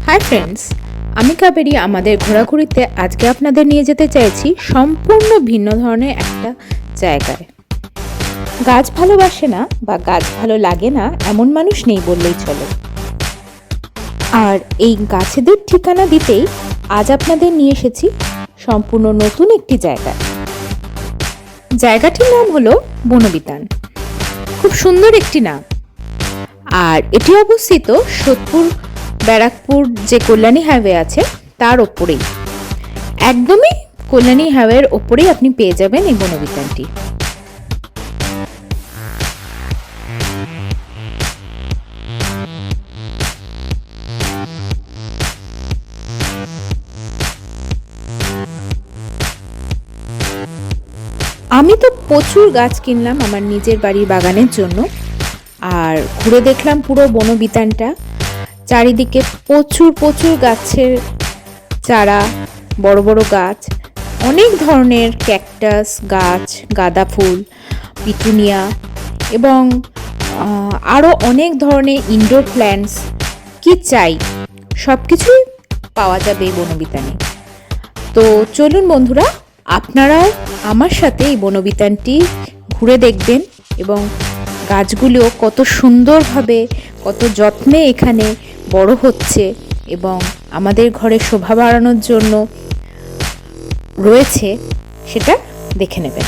Hi friends, আমি কাবেরী। আমাদের ঘোরাঘুরিতে আজকে আপনাদের নিয়ে যেতে চাইছি সম্পূর্ণ ভিন্ন ধরনের একটা জায়গায়। গাছ ভালোবাসে না বা গাছ ভালো লাগে না এমন মানুষ নেই বললেই চলে। আর এই গাছেদের ঠিকানা দিতেই আজ আপনাদের নিয়ে এসেছি সম্পূর্ণ নতুন একটি জায়গায়। জায়গাটির নাম হলো বনবিতান। খুব সুন্দর একটি নাম। আর এটি অবস্থিত সোদপুর ব্যারাকপুর যে কল্যাণী হাইওয়ে আছে তার ওপরেই, একদমই কল্যাণী হাইওয়ের ওপরেই আপনি পেয়ে যাবেন এই বনবিতানটি। আমি তো প্রচুর গাছ কিনলাম আমার নিজের বাড়ির বাগানের জন্য, আর ঘুরে দেখলাম পুরো বনবিতানটা। চারিদিকে প্রচুর গাছের চারা, বড় বড় গাছ, অনেক ধরনের ক্যাকটাস গাছ, গাঁদা ফুল, পিটুনিয়া এবং আরও অনেক ধরনের ইনডোর প্ল্যান্টস। কি চাই সব কিছুই পাওয়া যাবে এই বনবিতানে। তো চলুন বন্ধুরা, আপনারাও আমার সাথে এই বনবিতানটি ঘুরে দেখবেন এবং গাছগুলিও কত সুন্দরভাবে, কত যত্নে এখানে বড় হচ্ছে এবং আমাদের ঘরে শোভা বাড়ানোর জন্য রয়েছে সেটা দেখে নেবেন।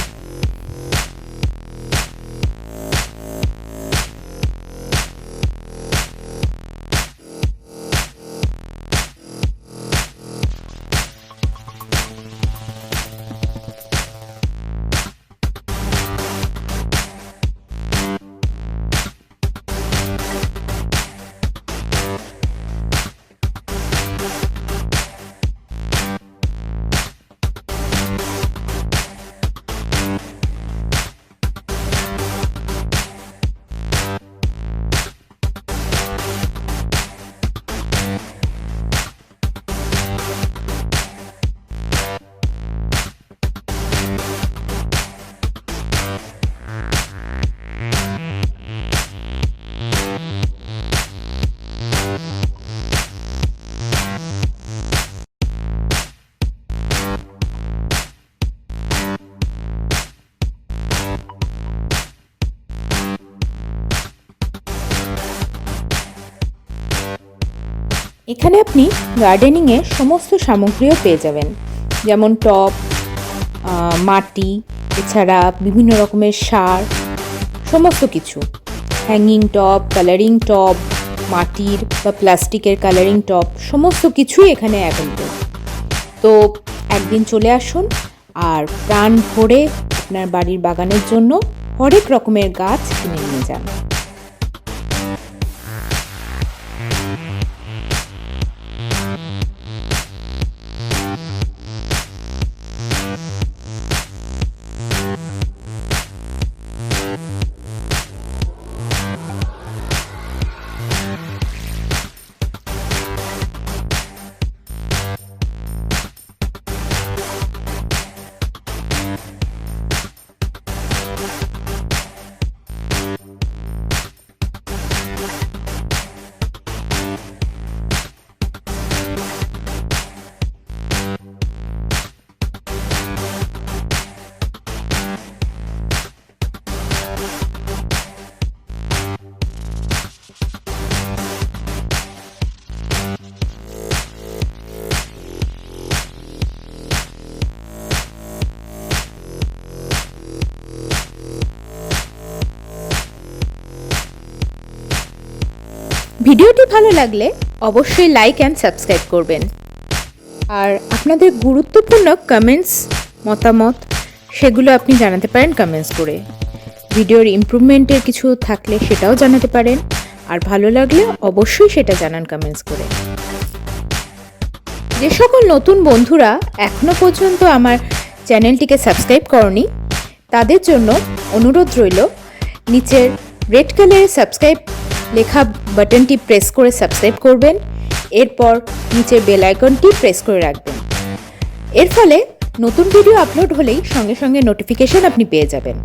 এখানে আপনি গার্ডেনিংয়ের সমস্ত সামগ্রীও পেয়ে যাবেন, যেমন টব, মাটি, এছাড়া বিভিন্ন রকমের সার, সমস্ত কিছু। হ্যাঙ্গিং টব, কালারিং টব, মাটির বা প্লাস্টিকের কালারিং টব, সমস্ত কিছুই এখানে অ্যাভেলেবল। তো একদিন চলে আসুন আর প্রাণ ভরে আপনার বাড়ির বাগানের জন্য হরেক রকমের গাছ কিনে নিয়ে যান। ভিডিওটি ভালো লাগলে অবশ্যই লাইক অ্যান্ড সাবস্ক্রাইব করবেন। আর আপনাদের গুরুত্বপূর্ণ কমেন্টস, মতামত সেগুলো আপনি জানাতে পারেন কমেন্টস করে। ভিডিওর ইমপ্রুভমেন্টের কিছু থাকলে সেটাও জানাতে পারেন। আর ভালো লাগলে অবশ্যই সেটা জানান কমেন্টস করে। যে সকল নতুন বন্ধুরা এখনও পর্যন্ত আমার চ্যানেলটিকে সাবস্ক্রাইব করনি তাদের জন্য অনুরোধ রইল, নিচের রেড কালারের সাবস্ক্রাইব লেখা বাটনটি প্রেস করে সাবস্ক্রাইব করবেন। এরপর নিচের বেল আইকনটি প্রেস করে রাখবেন। এর ফলে নতুন ভিডিও আপলোড হলেই সঙ্গে সঙ্গে নোটিফিকেশন আপনি পেয়ে যাবেন।